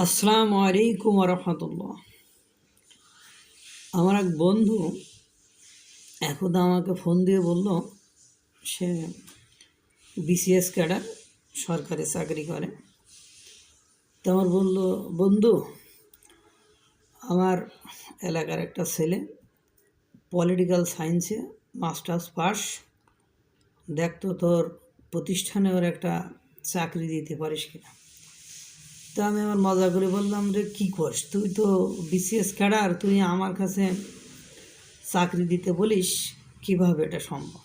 আসসালামু আলাইকুম রহমতুল্লাহ। আমার এক বন্ধু একদা আমাকে ফোন দিয়ে বলল সে বিসিএস ক্যাডার, সরকারি চাকরি করে। তো আমার বলল, বন্ধু, আমার এলাকার একটা ছেলে পলিটিক্যাল সায়েন্সে মাস্টার্স পাস, দেখতো তোর প্রতিষ্ঠানে ওর একটা চাকরি দিতে পারিস কিনা। তো আমি আমার মজা করে বললাম, রে কী করিস তুই? তো বিসিএস ক্যাডার, তুই আমার কাছে চাকরি দিতে বলিস, কিভাবে এটা সম্ভব?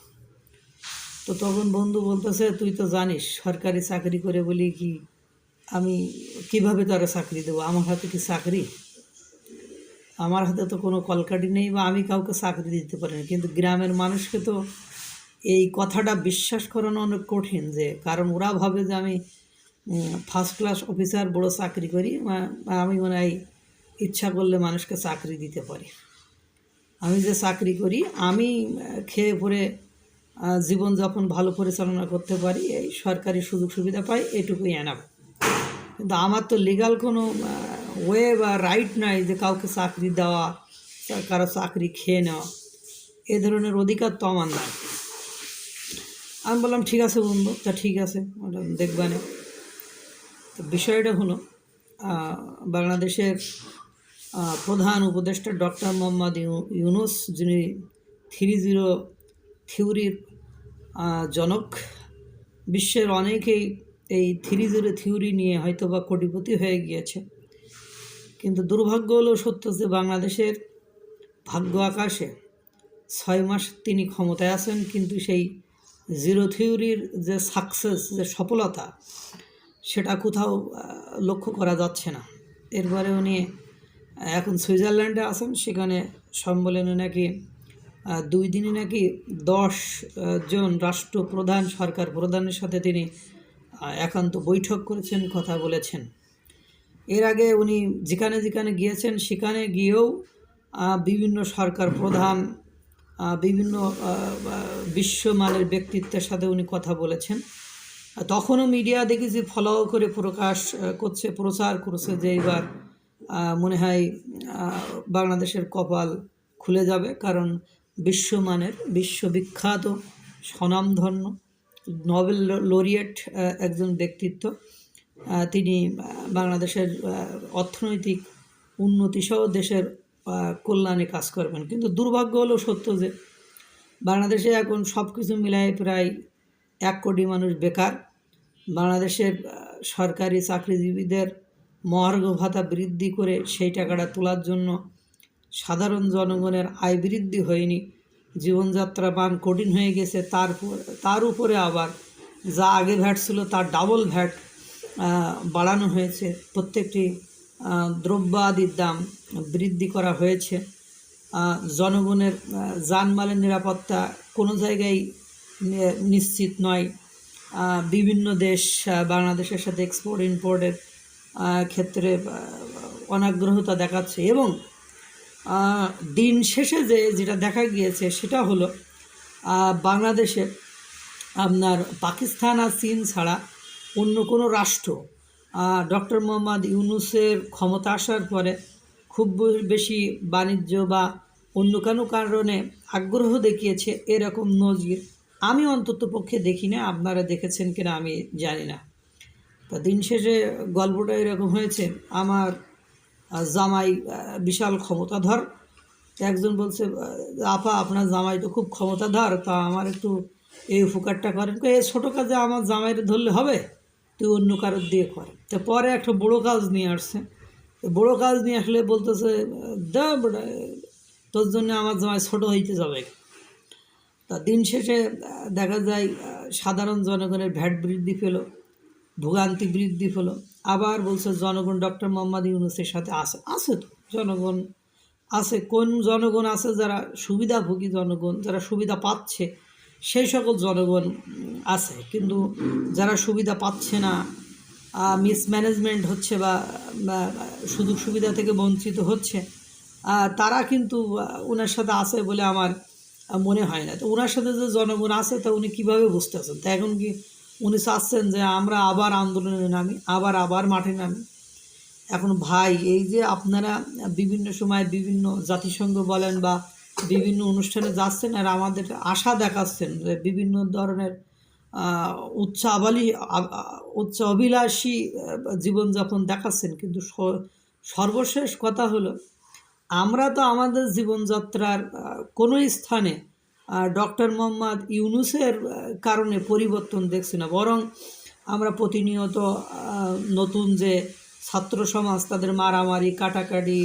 তো তখন বন্ধু বলতেছে, তুই তো জানিস সরকারি চাকরি করে বলি কি আমি কিভাবে তারা চাকরি দেবো? আমার হাতে কি চাকরি? আমার হাতে তো কোনো কলকাঠি নেই, বা আমি কাউকে চাকরি দিতে পারি না। কিন্তু গ্রামের মানুষকে তো এই কথাটা বিশ্বাস করানো অনেক কঠিন, যে কারণ ওরা ভাবে যে আমি ফার্স্ট ক্লাস অফিসার, বড় চাকরি করি, আমি মনে হয় ইচ্ছা করলে মানুষকে চাকরি দিতে পারি। আমি যে চাকরি করি, আমি খেয়ে পরে জীবনযাপন ভালো পরিচালনা করতে পারি, এই সরকারি সুযোগ সুবিধা পাই, এটুকুই এনাফ। কিন্তু আমার তো লিগাল কোনো ওয়ে বা রাইট নাই যে কাউকে চাকরি দেওয়া, কারো চাকরি খেয়ে নেওয়া, এ ধরনের অধিকার তো আমার নাই। আমি বললাম, ঠিক আছে বন্ধু, তা ঠিক আছে, ওটা দেখবানে। তো বিষয়টা হলো, বাংলাদেশের প্রধান উপদেষ্টা ডক্টর মোহাম্মদ ইউনুস, যিনি 3-0 থিওরির জনক, বিশ্বের অনেকেই এই 3-0 থিওরি নিয়ে হয়তো বা কোটিপতি হয়ে গিয়েছে। কিন্তু দুর্ভাগ্য হলো সত্য যে বাংলাদেশের ভাগ্য আকাশে 6 মাস তিনি ক্ষমতায় আছেন, কিন্তু সেই জিরো থিওরির যে সাকসেস, যে সফলতা, সেটা কোথাও লক্ষ্য করা যাচ্ছে না। এরপরে উনি এখন সুইজারল্যান্ডে আছেন, সেখানে সম্মেলনে নাকি 2 দিনে নাকি 10 জন রাষ্ট্রপ্রধান, সরকার প্রধানের সাথে তিনি একান্ত বৈঠক করেছেন, কথা বলেছেন। এর আগে উনি যেখানে যেখানে গিয়েছেন, সেখানে গিয়েও বিভিন্ন সরকার প্রধান, বিভিন্ন বিশ্বমানের ব্যক্তিত্বের সাথে উনি কথা বলেছেন। তখনও মিডিয়া দেখেছি ফলো করে প্রকাশ করছে, প্রচার করছে যে এবার মনে হয় বাংলাদেশের কপাল খুলে যাবে, কারণ বিশ্বমানের, বিশ্ববিখ্যাত, স্বনামধন্য নোবেল লরিয়েট একজন ব্যক্তিত্ব, তিনি বাংলাদেশের অর্থনৈতিক উন্নতি সহ দেশের কল্যাণে কাজ করবেন। কিন্তু দুর্ভাগ্য হলো সত্য যে বাংলাদেশে এখন সব কিছু মিলায় প্রায় 1 কোটি মানুষ বেকার। বাংলাদেশের সরকারি চাকরিজীবীদের মহার্ঘ ভাতা বৃদ্ধি করে সেই টাকাটা তোলার জন্য সাধারণ জনগণের আয় বৃদ্ধি হয়নি, জীবনযাত্রা মান কঠিন হয়ে গেছে। তার উপরে আবার যা আগে ভ্যাট ছিল তার ডাবল ভ্যাট বাড়ানো হয়েছে, প্রত্যেকটি দ্রব্যাদির দাম বৃদ্ধি করা হয়েছে। জনগণের জানমালের নিরাপত্তা কোনো জায়গায় নিশ্চিত নয়। বিভিন্ন দেশ বাংলাদেশের সাথে এক্সপোর্ট ইম্পোর্টের ক্ষেত্রে অনাগ্রহতা দেখাচ্ছে, এবং দিন শেষে যেটা দেখা গিয়েছে সেটা হলো বাংলাদেশে আপনার পাকিস্তান আর চীন ছাড়া অন্য কোনো রাষ্ট্র ডক্টর মোহাম্মদ ইউনুসের ক্ষমতা আসার পরে খুব বেশি বাণিজ্য বা অন্য কোনো কারণে আগ্রহ দেখিয়েছে, এরকম নজির আমি অন্তত পক্ষে দেখি না। আপনারা দেখেছেন কিনা আমি জানি না। তা দিন শেষে গল্পটা এরকম হয়েছে, আমার জামাই বিশাল ক্ষমতাধর। একজন বলছে, আপা আপনার জামাই তো খুব ক্ষমতাধর, তা আমার একটু এই উপকারটা করেন। এই ছোটো কাজে আমার জামাইটা ধরলে হবে, তুই অন্য কারোর দিয়ে কর। তো পরে একটা বড়ো কাজ নিয়ে আসছে, বড়ো কাজ নিয়ে আসলে বলতেছে, তোর জন্য আমার জামাই ছোটো হইতে যাবে। তা দিন শেষে দেখা যায় সাধারণ জনগণের ভ্যাট বৃদ্ধি পেল, ভোগান্তি বৃদ্ধি পেলো। আবার বলছে জনগণ ডক্টর মোহাম্মদ ইউনুসের সাথে আছে তো জনগণ আছে। কোন জনগণ আছে? যারা সুবিধাভোগী জনগণ, যারা সুবিধা পাচ্ছে, সেই সকল জনগণ আছে। কিন্তু যারা সুবিধা পাচ্ছে না, মিসম্যানেজমেন্ট হচ্ছে বা সুযোগ সুবিধা থেকে বঞ্চিত হচ্ছে, তারা কিন্তু ওনার সাথে আছে বলে আমার মনে হয় না। তো ওনার সাথে যে জনগণ আছে তা উনি কীভাবে বুঝতেছেন? তা এখন কি উনি চাচ্ছেন যে আমরা আবার আন্দোলনে নামি, আবার মাঠে নামি? এখন ভাই, এই যে আপনারা বিভিন্ন সময় বিভিন্ন জাতিসংঘ বলেন বা বিভিন্ন অনুষ্ঠানে যাচ্ছেন আর আমাদের আশা দেখাচ্ছেন যে বিভিন্ন ধরনের আহ, উচ্চ আবালি উচ্চ অভিলাষী জীবনযাপন দেখাচ্ছেন, কিন্তু সর্বশেষ কথা হলো, আমরা তো আমাদের জীবনযাত্রার কোনো স্থানে ডক্টর মোহাম্মদ ইউনূসের কারণে পরিবর্তন দেখছি না, বরং আমরা প্রতিনিয়ত নতুন যে ছাত্র সমাজ তাদের মারামারি, কাটাকাটি,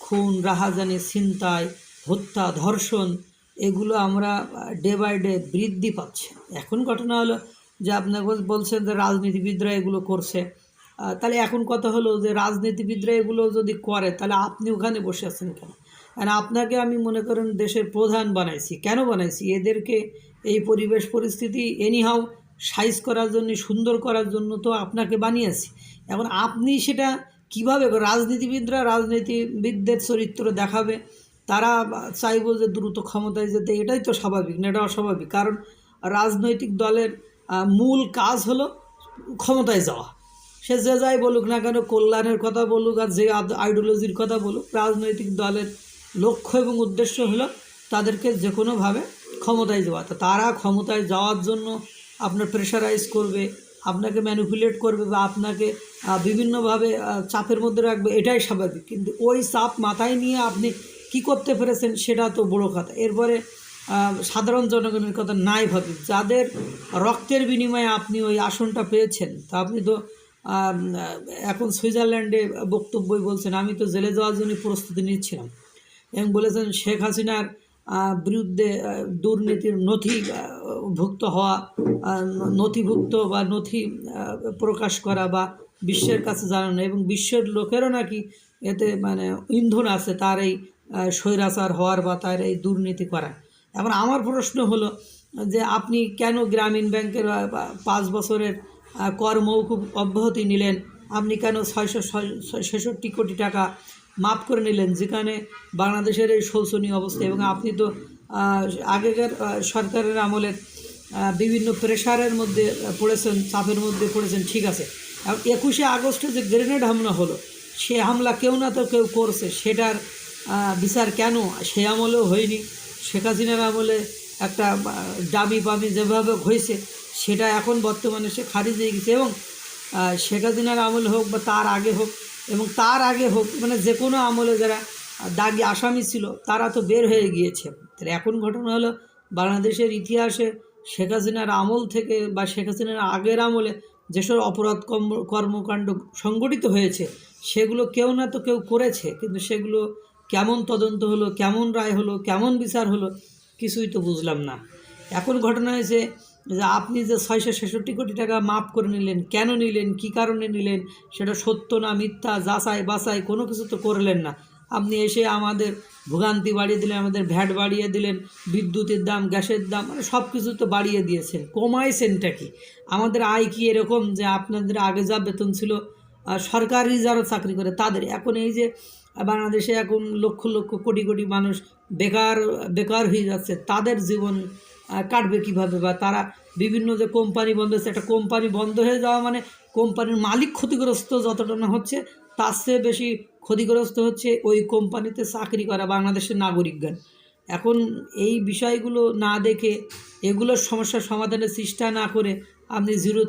খুন, রাহাজানি, ছিনতাই, হত্যা, ধর্ষণ, এগুলো আমরা ডে বাই ডে বৃদ্ধি পাচ্ছে। এখন ঘটনা হলো যে আপনার বলছেন যে রাজনীতিবিদরা এগুলো করছে, তাহলে এখন কথা হলো যে রাজনীতিবিদরা এগুলো যদি করে তাহলে আপনি ওখানে বসে আছেন কেন? কারণ আপনাকে আমি মনে করেন দেশের প্রধান বানাইছি। কেন বানাইছি? এদেরকে এই পরিবেশ পরিস্থিতি এনিহাও সাইজ করার জন্য, সুন্দর করার জন্য তো আপনাকে বানিয়েছি। এখন আপনি সেটা কীভাবে, রাজনীতিবিদরা রাজনীতিবিদদের চরিত্র দেখাবে, তারা চাইবো যে দ্রুত ক্ষমতায় যেতে, এটাই তো স্বাভাবিক না? এটা অস্বাভাবিক। কারণ রাজনৈতিক দলের মূল কাজ হলো ক্ষমতায় যাওয়া। সে যে যাই বলুক না কেন, কল্যাণের কথা বলুক আর যে আইডিওলজির কথা বলুক, রাজনৈতিক দলের লক্ষ্য এবং উদ্দেশ্য হলো তাদেরকে যে কোনোভাবে ক্ষমতায় যাওয়া। তো তারা ক্ষমতায় যাওয়ার জন্য আপনার প্রেশারাইজ করবে, আপনাকে ম্যানিপুলেট করবে বা আপনাকে বিভিন্নভাবে চাপের মধ্যে রাখবে, এটাই স্বাভাবিক। কিন্তু ওই চাপ মাথায় নিয়ে আপনি কি করতে পেরেছেন সেটা তো বড় কথা। এরপরে সাধারণ জনগণের কথা নাই ভাবি, যাদের রক্তের বিনিময়ে আপনি ওই আসনটা পেয়েছেন, তা আপনি তো এখন সুইজারল্যান্ডে বক্তব্যই বলছেন আমি তো জেলে যাওয়ার জন্য প্রস্তুতি নিচ্ছিলাম, এবং বলেছেন শেখ হাসিনার বিরুদ্ধে দুর্নীতির নথিভুক্ত হওয়া, নথিভুক্ত বা নথি প্রকাশ করা বা বিশ্বের কাছে জানানো, এবং বিশ্বের লোকেরও নাকি এতে মানে ইন্ধন আছে তার এই স্বৈরাচার হওয়ার বা তার এই দুর্নীতি করা। এখন আমার প্রশ্ন হলো যে আপনি কেন গ্রামীণ ব্যাংকের 5 বছরের কর মৌকুব অব্যাহতি নিলেন? আপনি কেন 666 কোটি টাকা মাফ করে নিলেন, যেখানে বাংলাদেশের এই শোচনীয় অবস্থা? এবং আপনি তো আগেকার সরকারের আমলের বিভিন্ন প্রেশারের মধ্যে পড়েছেন, চাপের মধ্যে পড়েছেন, ঠিক আছে। এবং 21শে আগস্টে যে গ্রেনেড হামলা হলো, সে হামলা কেউ না তো কেউ করছে, সেটার বিচার কেন সে আমলেও হয়নি? শেখ হাসিনার আমলে একটা ডামি পামি যেভাবে হয়েছে সেটা এখন বর্তমানে সে খারিজ হয়ে গেছে। এবং শেখ হাসিনার আমল হোক বা তার আগে হোক এবং তার আগে হোক, মানে যে কোনো আমলে যারা দাগি আসামি ছিল তারা তো বের হয়ে গিয়েছে। তাহলে এখন ঘটনা হলো, বাংলাদেশের ইতিহাসে শেখ হাসিনার আমল থেকে বা শেখ হাসিনার আগের আমলে যেসব অপরাধ কর্মকাণ্ড সংগঠিত হয়েছে সেগুলো কেউ না তো কেউ করেছে, কিন্তু সেগুলো কেমন তদন্ত হলো, কেমন রায় হলো, কেমন বিচার হলো, কিছুই তো বুঝলাম না। এখন ঘটনা হয়েছে যে আপনি যে 666 কোটি টাকা মাফ করে নিলেন, কেন নিলেন, কী কারণে নিলেন, সেটা সত্য না মিথ্যা যাচাই বাছাই কোনো কিছু তো করলেন না। আপনি এসে আমাদের ভোগান্তি বাড়িয়ে দিলেন, আমাদের ভ্যাট বাড়িয়ে দিলেন, বিদ্যুতের দাম, গ্যাসের দাম, মানে সব কিছু তো বাড়িয়ে দিয়েছেন। কমাইছেনটা কি? আমাদের আয় কি এরকম যে আপনাদের আগে যা বেতন ছিল সরকারি যারা চাকরি করে তাদের, এখন এই যে বাংলাদেশে এখন লক্ষ লক্ষ কোটি কোটি মানুষ বেকার বেকার হয়ে যাচ্ছে, তাদের জীবন কাটবে কীভাবে? বা তারা বিভিন্ন যে কোম্পানি বন্ধ হচ্ছে, একটা কোম্পানি বন্ধ হয়ে যাওয়া মানে কোম্পানির মালিক ক্ষতিগ্রস্ত যতটা না হচ্ছে, তার চেয়ে বেশি ক্ষতিগ্রস্ত হচ্ছে ওই কোম্পানিতে চাকরি করা বাংলাদেশের নাগরিকগণ। এখন এই বিষয়গুলো না দেখে, এগুলোর সমস্যার সমাধানের চেষ্টা না করে আপনি জিরো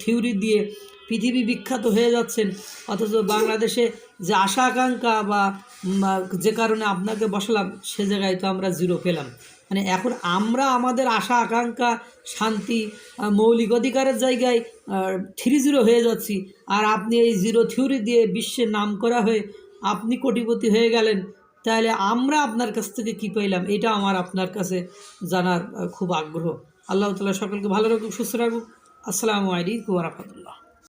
থিওরি দিয়ে পৃথিবী বিখ্যাত হয়ে যাচ্ছেন, অথচ বাংলাদেশে যে আশা আকাঙ্ক্ষা বা যে কারণে আপনাকে বসালাম সে জায়গায় তো আমরা জিরো পেলাম। মানে এখন আমরা আমাদের আশা আকাঙ্ক্ষা, শান্তি, মৌলিক অধিকারের জায়গায় 3-0 হয়ে যাচ্ছি, আর আপনি এই জিরো থিওরি দিয়ে বিশ্বের নাম করা হয়ে আপনি কোটিপতি হয়ে গেলেন। তাহলে আমরা আপনার কাছ থেকে কী পাইলাম, এটা আমার আপনার কাছে জানার খুব আগ্রহ। আল্লাহ তাআলা সকলকে ভালো রাখুক, সুস্থ রাখুক। আসসালামু আলাইকুম ওয়া রাহমাতুল্লাহ।